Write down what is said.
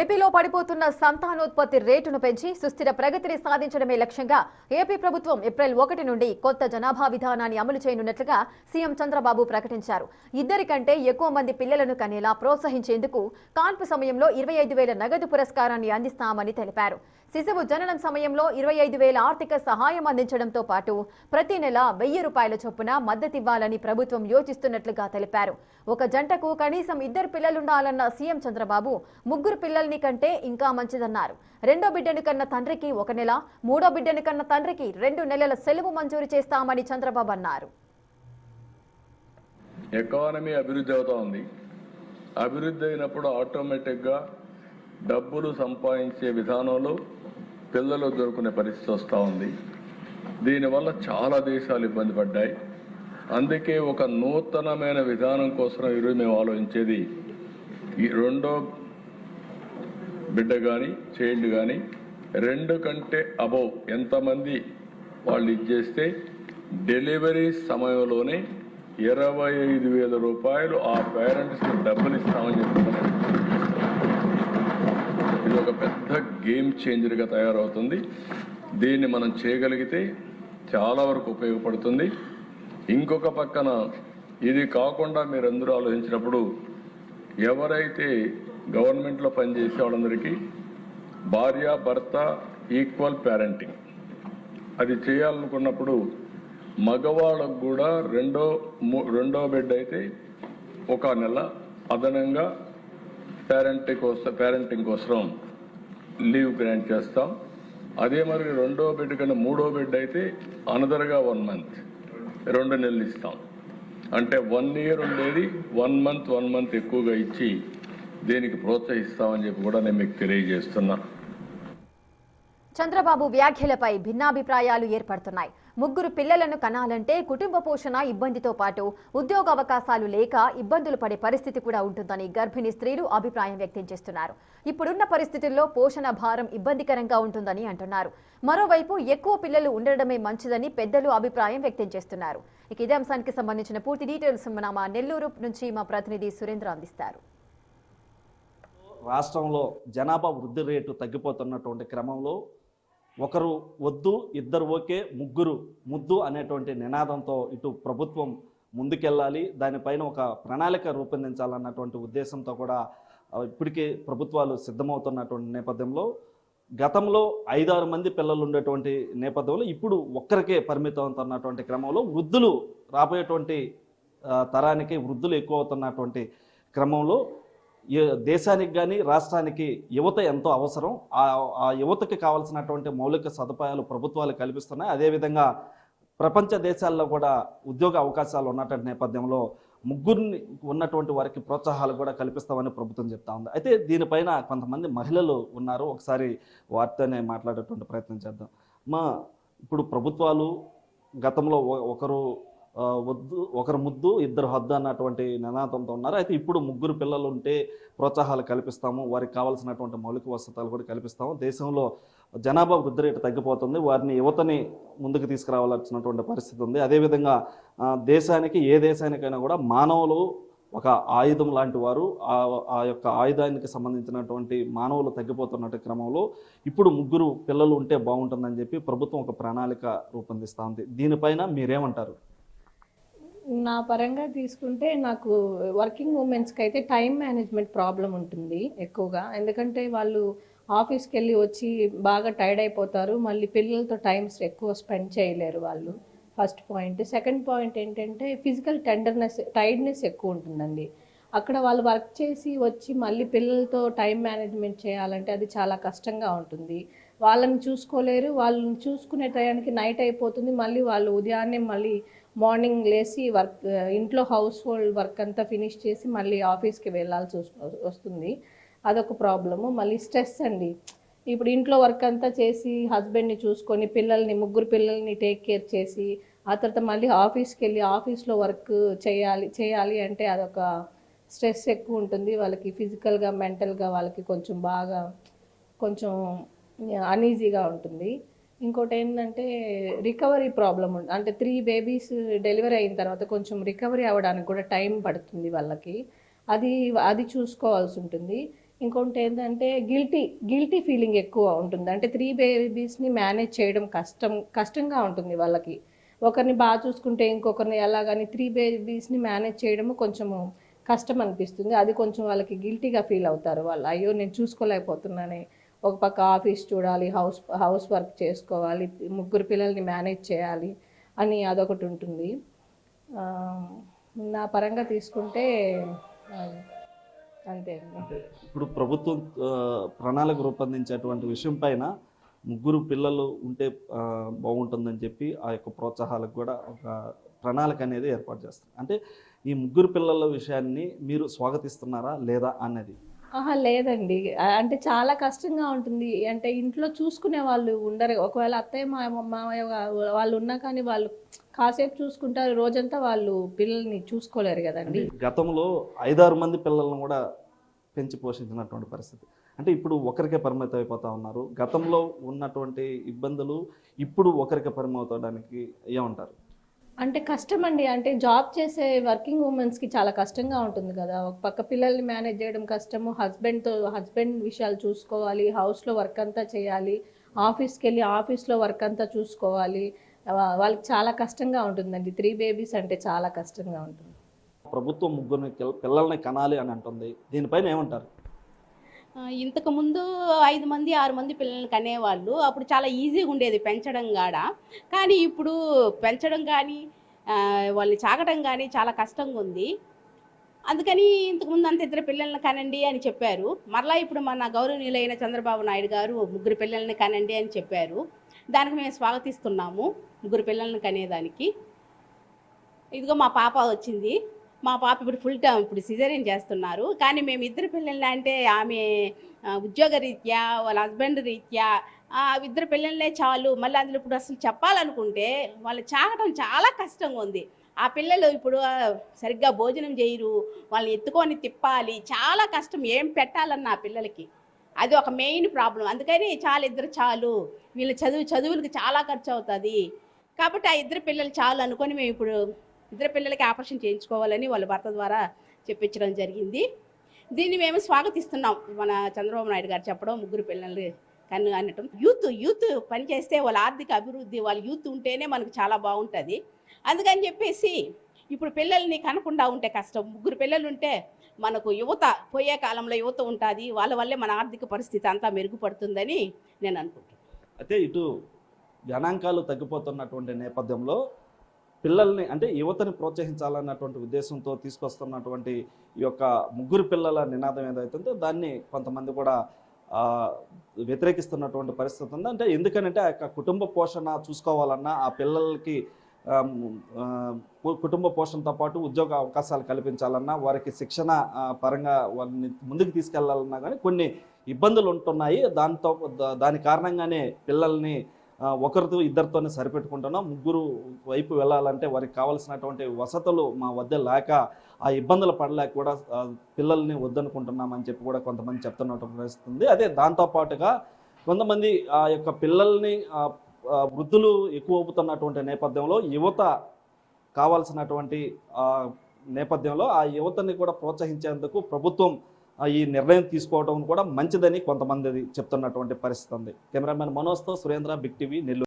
ఏపీలో పడిపోతున్న సంతానోత్పత్తి రేటును పెంచి సుస్థిర ప్రగతిని సాధించడమే లక్ష్యంగా ఏపీ ప్రభుత్వం ఏప్రిల్ 1 నుండి కొత్త జనాభా విధానాన్ని అమలు చేయనున్నట్లుగా సీఎం చంద్రబాబు ప్రకటించారు. ఇద్దరి కంటే ఎక్కువ మంది పిల్లలను కనేలా ప్రోత్సహించేందుకు కాన్పు సమయంలో 25,000 నగదు పురస్కారాన్ని అందిస్తామని తెలిపారు. శిశువు జననం సమయంలో 25,000 ఆర్థిక సహాయం అందించడంతో పాటు ప్రతి నెల 1,000 రూపాయల చొప్పున మద్దతివ్వాలని ప్రభుత్వం యోచిస్తున్నట్లుగా తెలిపారు. ఒక జంటకు కనీసం 2 పిల్లలుండాలన్న సీఎం చంద్రబాబు 3 పిల్లల్ని కంటే ఇంకా మంచిదన్నారు. రెండో బిడ్డను కన్న తండ్రికి 1 నెల, మూడో బిడ్డను కన్న తండ్రికి 2 నెలల సెలవు మంజూరు చేస్తామని చంద్రబాబు అన్నారు. ఎకానమీ అభివృద్ధి అవుతా ఉంది. అభివృద్ధి అయినప్పుడు ఆటోమేటిక్గా డబ్బులు సంపాదించే విధానంలో పిల్లలు దొరుకునే పరిస్థితి వస్తూ ఉంది. దీనివల్ల చాలా దేశాలు ఇబ్బంది పడ్డాయి. అందుకే ఒక నూతనమైన విధానం కోసం ఈరోజు మేము ఆలోచించేది, ఈ రెండో బిడ్డ కానీ చైల్డ్ కానీ 2 కంటే అబౌవ్ ఎంతమంది వాళ్ళు ఇచ్చేస్తే డెలివరీ సమయంలోనే 25,000 రూపాయలు ఆ పేరెంట్స్కి డబ్బులు ఇస్తామని చెప్తున్నారు. ఇది ఒక పెద్ద గేమ్ చేంజర్గా తయారవుతుంది. దీన్ని మనం చేయగలిగితే చాలా వరకు ఉపయోగపడుతుంది. ఇంకొక పక్కన ఇది కాకుండా మీరందరూ ఆలోచించినప్పుడు ఎవరైతే గవర్నమెంట్లో పనిచేసే వాళ్ళందరికీ భార్య భర్త ఈక్వల్ పేరెంటింగ్ అది చేయాలనుకున్నప్పుడు మగవాళ్ళకు కూడా రెండో బిడ్డ అయితే 1 నెల అదనంగా పేరెంటింగ్ కోసం లీవ్ గ్రాంట్ చేస్తాం. అదే మరి రెండో బిడ్డ కన్నా మూడో బిడ్డ అయితే అనదర్గా 1 మంత్ 2 నెలలు ఇస్తాం. అంటే 1 ఇయర్ ఉండేది 1 మంత్ ఎక్కువగా ఇచ్చి దీనికి ప్రోత్సహిస్తామని చెప్పి కూడా నేను మీకు తెలియజేస్తున్నా. చంద్రబాబు వ్యాఖ్యలపై భిన్నాభిప్రాయాలు ఏర్పడుతున్నాయి. 3 పిల్లలను కనాలంటే కుటుంబ పోషణ ఇబ్బందితో పాటు ఉద్యోగ అవకాశాలు లేక ఇబ్బందులు పడే పరిస్థితి కూడా ఉంటుందని గర్భిణీ స్త్రీలు అభిప్రాయం వ్యక్తం చేస్తున్నారు. ఇప్పుడున్న పరిస్థితుల్లో పోషణ భారం ఇబ్బందికరంగా ఉంటుందని అంటున్నారు. మరోవైపు ఎక్కువ పిల్లలు ఉండడమే మంచిదని పెద్దలు అభిప్రాయం వ్యక్తం చేస్తున్నారు. ఇక ఇదే అంశానికి సంబంధించిన పూర్తి డీటెయిల్స్ మా నెల్లూరు నుంచి మా ప్రతినిధి సురేంద్ర అందిస్తారు. రాష్ట్రంలో జనాభా వృద్ధి రేటు తగ్గిపోతున్నటువంటి క్రమంలో ఒకరు వద్దు ఇద్దరు ఓకే ముగ్గురు ముద్దు అనేటువంటి నినాదంతో ఇటు ప్రభుత్వం ముందుకెళ్ళాలి, దానిపైన ఒక ప్రణాళిక రూపొందించాలన్నటువంటి ఉద్దేశంతో కూడా ఇప్పటికే ప్రభుత్వాలు సిద్ధమవుతున్నటువంటి నేపథ్యంలో గతంలో 5-6 మంది పిల్లలు ఉండేటువంటి నేపథ్యంలో ఇప్పుడు ఒక్కరికే పరిమితం అవుతున్నటువంటి క్రమంలో వృద్ధులు రాబోయేటువంటి తరానికి వృద్ధులు ఎక్కువ అవుతున్నటువంటి క్రమంలో దేశానికి కానీ రాష్ట్రానికి యువత ఎంతో అవసరం. ఆ యువతకి కావాల్సినటువంటి మౌలిక సదుపాయాలు ప్రభుత్వాలు కల్పిస్తున్నాయి. అదేవిధంగా ప్రపంచ దేశాల్లో కూడా ఉద్యోగ అవకాశాలు ఉన్నటువంటి నేపథ్యంలో 3 ఉన్నటువంటి వారికి ప్రోత్సాహాలు కూడా కల్పిస్తామని ప్రభుత్వం చెప్తా ఉంది. అయితే దీనిపైన కొంతమంది మహిళలు ఉన్నారు. ఒకసారి వారితోనే మాట్లాడేటువంటి ప్రయత్నం చేద్దాం. ఇప్పుడు ప్రభుత్వాలు గతంలో ఒకరు ముద్దు ఇద్దరు హద్దు అన్నటువంటి నినాదంతో ఉన్నారు. అయితే ఇప్పుడు 3 పిల్లలు ఉంటే ప్రోత్సాహాలు కల్పిస్తాము, వారికి కావాల్సినటువంటి మౌలిక వసతులు కూడా కల్పిస్తాము. దేశంలో జనాభా వృద్ధి రేటు తగ్గిపోతుంది, వారిని యువతని ముందుకు తీసుకురావాల్సినటువంటి పరిస్థితి ఉంది. అదేవిధంగా దేశానికి ఏ దేశానికైనా కూడా మానవులు ఒక ఆయుధం లాంటి వారు. ఆ యొక్క ఆయుధానికి సంబంధించినటువంటి మానవులు తగ్గిపోతున్నట్టు క్రమంలో ఇప్పుడు 3 పిల్లలు ఉంటే బాగుంటుందని చెప్పి ప్రభుత్వం ఒక ప్రణాళిక రూపొందిస్తూ ఉంది. దీనిపైన మీరేమంటారు? నా పరంగా తీసుకుంటే నాకు వర్కింగ్ ఉమెన్స్కి అయితే టైం మేనేజ్మెంట్ ప్రాబ్లం ఉంటుంది ఎక్కువగా. ఎందుకంటే వాళ్ళు ఆఫీస్కి వెళ్ళి వచ్చి బాగా టైర్డ్ అయిపోతారు, మళ్ళీ పిల్లలతో టైమ్స్ ఎక్కువ స్పెండ్ చేయలేరు వాళ్ళు. First point. సెకండ్ పాయింట్ ఏంటంటే ఫిజికల్ టైర్డ్నెస్ ఎక్కువ ఉంటుందండి. అక్కడ వాళ్ళు వర్క్ చేసి వచ్చి మళ్ళీ పిల్లలతో టైం మేనేజ్మెంట్ చేయాలంటే అది చాలా కష్టంగా ఉంటుంది. వాళ్ళని చూసుకోలేరు, వాళ్ళని చూసుకునే టయానికి నైట్ అయిపోతుంది. మళ్ళీ వాళ్ళు ఉదయాన్నే మళ్ళీ మార్నింగ్ లేచి ఇంట్లో హౌస్ హోల్డ్ వర్క్ అంతా ఫినిష్ చేసి మళ్ళీ ఆఫీస్కి వెళ్ళాల్సి వస్తుంది. అదొక ప్రాబ్లము. మళ్ళీ స్ట్రెస్ అండి. ఇప్పుడు ఇంట్లో వర్క్ అంతా చేసి హస్బెండ్ని చూసుకొని 3 పిల్లల్ని టేక్ కేర్ చేసి ఆ తర్వాత మళ్ళీ ఆఫీస్కి వెళ్ళి ఆఫీస్లో వర్క్ చేయాలి అంటే అదొక స్ట్రెస్ ఎక్కువ ఉంటుంది వాళ్ళకి. ఫిజికల్గా మెంటల్గా వాళ్ళకి కొంచెం అన్ఈజీగా ఉంటుంది. ఇంకోటి ఏంటంటే రికవరీ ప్రాబ్లం అంటే 3 బేబీస్ డెలివరీ అయిన తర్వాత కొంచెం రికవరీ అవ్వడానికి కూడా టైం పడుతుంది వాళ్ళకి. అది చూసుకోవాల్సి ఉంటుంది. ఇంకోటి ఏంటంటే గిల్టీ ఫీలింగ్ ఎక్కువ ఉంటుంది. అంటే 3 బేబీస్ని మేనేజ్ చేయడం కష్టంగా ఉంటుంది వాళ్ళకి. ఒకరిని బాగా చూసుకుంటే ఇంకొకరిని ఎలాగని 3 బేబీస్ని మేనేజ్ చేయడము కొంచెము కష్టం అనిపిస్తుంది. అది కొంచెం వాళ్ళకి గిల్టీగా ఫీల్ అవుతారు వాళ్ళు. అయ్యో నేను చూసుకోలేకపోతున్నానే, ఒక పక్క ఆఫీస్ చూడాలి, హౌస్ వర్క్ చేసుకోవాలి, 3 పిల్లల్ని మేనేజ్ చేయాలి అని అదొకటి ఉంటుంది. ఆ, నా పరంగా తీసుకుంటే ఆ, అంతే అండి. ఇప్పుడు ప్రభుత్వం ప్రణాళిక రూపొందించేటువంటి విషయం పైన 3 పిల్లలు ఉంటే బాగుంటుందని చెప్పి ఆ యొక్క ప్రోత్సాహాలకు కూడా ఒక ప్రణాళిక అనేది ఏర్పాటు చేస్తారు. అంటే ఈ 3 పిల్లల విషయాన్ని మీరు స్వాగతిస్తున్నారా లేదా అన్నది? ఆహా! లేదండి. అంటే చాలా కష్టంగా ఉంటుంది. అంటే ఇంట్లో చూసుకునే వాళ్ళు ఉండరు. ఒకవేళ అత్తయ్య, మామయ్య వాళ్ళు ఉన్నా కానీ వాళ్ళు కాసేపు చూసుకుంటారు. రోజంతా వాళ్ళు పిల్లల్ని చూసుకోలేరు గదండీ! గతంలో 5-6 మంది పిల్లలను కూడా పెంచి పోషించినటువంటి పరిస్థితి. అంటే ఇప్పుడు ఒకరికే పరిమితం అయిపోతా ఉన్నారు. గతంలో ఉన్నటువంటి ఇబ్బందులు ఇప్పుడు ఒకరికే పరిమితమవడానికి ఏమంటారు? అంటే కష్టమండి. అంటే జాబ్ చేసే వర్కింగ్ ఉమెన్స్‌కి చాలా కష్టంగా ఉంటుంది కదా! ఒక పక్క పిల్లల్ని మేనేజ్ చేయడం కష్టము. హస్బెండ్ విషయాలు చూసుకోవాలి. హౌస్‌లో వర్క్ అంతా చేయాలి. ఆఫీస్‌కెళ్ళి ఆఫీస్‌లో వర్క్ అంతా చూసుకోవాలి. వాళ్ళకి చాలా కష్టంగా ఉంటుందండి. 3 బేబీస్ అంటే చాలా కష్టంగా ఉంటుంది. ప్రభుత్వం 3 పిల్లల్ని కనాలి అని అంటుంది. దీనిపైన ఏమంటారు? ఇంతకుముందు 5 మంది, 6 మంది పిల్లల్ని కనేవాళ్ళు. అప్పుడు చాలా ఈజీగా ఉండేది పెంచడం గాడ. కానీ ఇప్పుడు పెంచడం గానీ, వాళ్ళని సాకడం గానీ చాలా కష్టంగా ఉంది. అందుకని ఇంతకుముందు అంత 2 పిల్లల్ని కనండి అని చెప్పారు. మరలా ఇప్పుడు మన గౌరవనీయులైన చంద్రబాబు నాయుడు గారు 3 పిల్లల్ని కనండి అని చెప్పారు. దానికి మేము స్వాగతిస్తున్నాము. 3 పిల్లల్ని కనేదానికి. ఇదిగో మా పాప వచ్చింది. మా పాప ఇప్పుడు ఫుల్ టైమ్ ఇప్పుడు సిజేరియన్ చేస్తున్నారు. కానీ మేము 2 పిల్లల్ని అంటే ఆమె ఉద్యోగ రీత్యా, వాళ్ళ హస్బెండ్ రీత్యా 2 పిల్లలే చాలు. మళ్ళీ అందులో ఇప్పుడు అసలు చెప్పాలనుకుంటే వాళ్ళు చాకటం చాలా కష్టంగా ఉంది. ఆ పిల్లలు ఇప్పుడు సరిగ్గా భోజనం చేయరు. వాళ్ళని ఎత్తుకొని తిప్పాలి. చాలా కష్టం ఏం పెట్టాలన్న ఆ పిల్లలకి. అది ఒక మెయిన్ ప్రాబ్లం. అందుకని చాలా 2 చాలు. వీళ్ళ చదువులకి చాలా ఖర్చు అవుతుంది. కాబట్టి ఆ 2 పిల్లలు చాలు అనుకొని మేము ఇప్పుడు 2 పిల్లలకి ఆపరేషన్ చేయించుకోవాలని వాళ్ళ భర్త ద్వారా చెప్పించడం జరిగింది. దీన్ని మేము స్వాగతిస్తున్నాం. మన చంద్రబాబు నాయుడు గారు చెప్పడం 3 పిల్లలు కన్ను అనటం. యూత్ పనిచేస్తే వాళ్ళ ఆర్థిక అభివృద్ధి, వాళ్ళ యూత్ ఉంటేనే మనకు చాలా బాగుంటుంది. అందుకని చెప్పేసి ఇప్పుడు పిల్లల్ని కనకుండా ఉంటే కష్టం. 3 పిల్లలు ఉంటే మనకు యువత పోయే కాలంలో యువత ఉంటుంది. వాళ్ళ వల్లే మన ఆర్థిక పరిస్థితి అంతా మెరుగుపడుతుందని నేను అనుకుంటున్నాను. అయితే ఇటు గణాంకాలు తగ్గిపోతున్నటువంటి నేపథ్యంలో పిల్లల్ని అంటే యువతని ప్రోత్సహించాలన్నటువంటి ఉద్దేశంతో తీసుకొస్తున్నటువంటి ఈ యొక్క 3 పిల్లల నినాదం ఏదైతుందో దాన్ని కొంతమంది కూడా వ్యతిరేకిస్తున్నటువంటి పరిస్థితి ఉంది. అంటే ఎందుకనంటే ఆ యొక్క కుటుంబ పోషణ చూసుకోవాలన్నా ఆ పిల్లలకి కుటుంబ పోషణతో పాటు ఉద్యోగ అవకాశాలు కల్పించాలన్నా వారికి శిక్షణ పరంగా వాళ్ళని ముందుకు తీసుకెళ్లాలన్నా కానీ కొన్ని ఇబ్బందులు ఉంటున్నాయి. దాని కారణంగానే పిల్లల్ని ఒకరితో ఇద్దరితోనే సరిపెట్టుకుంటున్నాం. 3 వైపు వెళ్ళాలంటే వారికి కావాల్సినటువంటి వసతులు మా వద్ద లేక ఆ ఇబ్బందులు పడలేక కూడా పిల్లల్ని వద్దనుకుంటున్నామని చెప్పి కూడా కొంతమంది చెప్తున్నట్టు పరిస్థితుంది. అదే దాంతోపాటుగా కొంతమంది ఆ యొక్క పిల్లల్ని వృద్ధులు ఎక్కువ అవుతున్నటువంటి నేపథ్యంలో యువత కావాల్సినటువంటి నేపథ్యంలో ఆ యువతని కూడా ప్రోత్సహించేందుకు ప్రభుత్వం ఈ నిర్ణయం తీసుకోవడం కూడా మంచిదని కొంతమంది చెప్తున్నటువంటి పరిస్థితి ఉంది. కెమెరామెన్ మనోజ్తో సురేంద్ర, బిగ్ టీవీ, నెల్లూరు.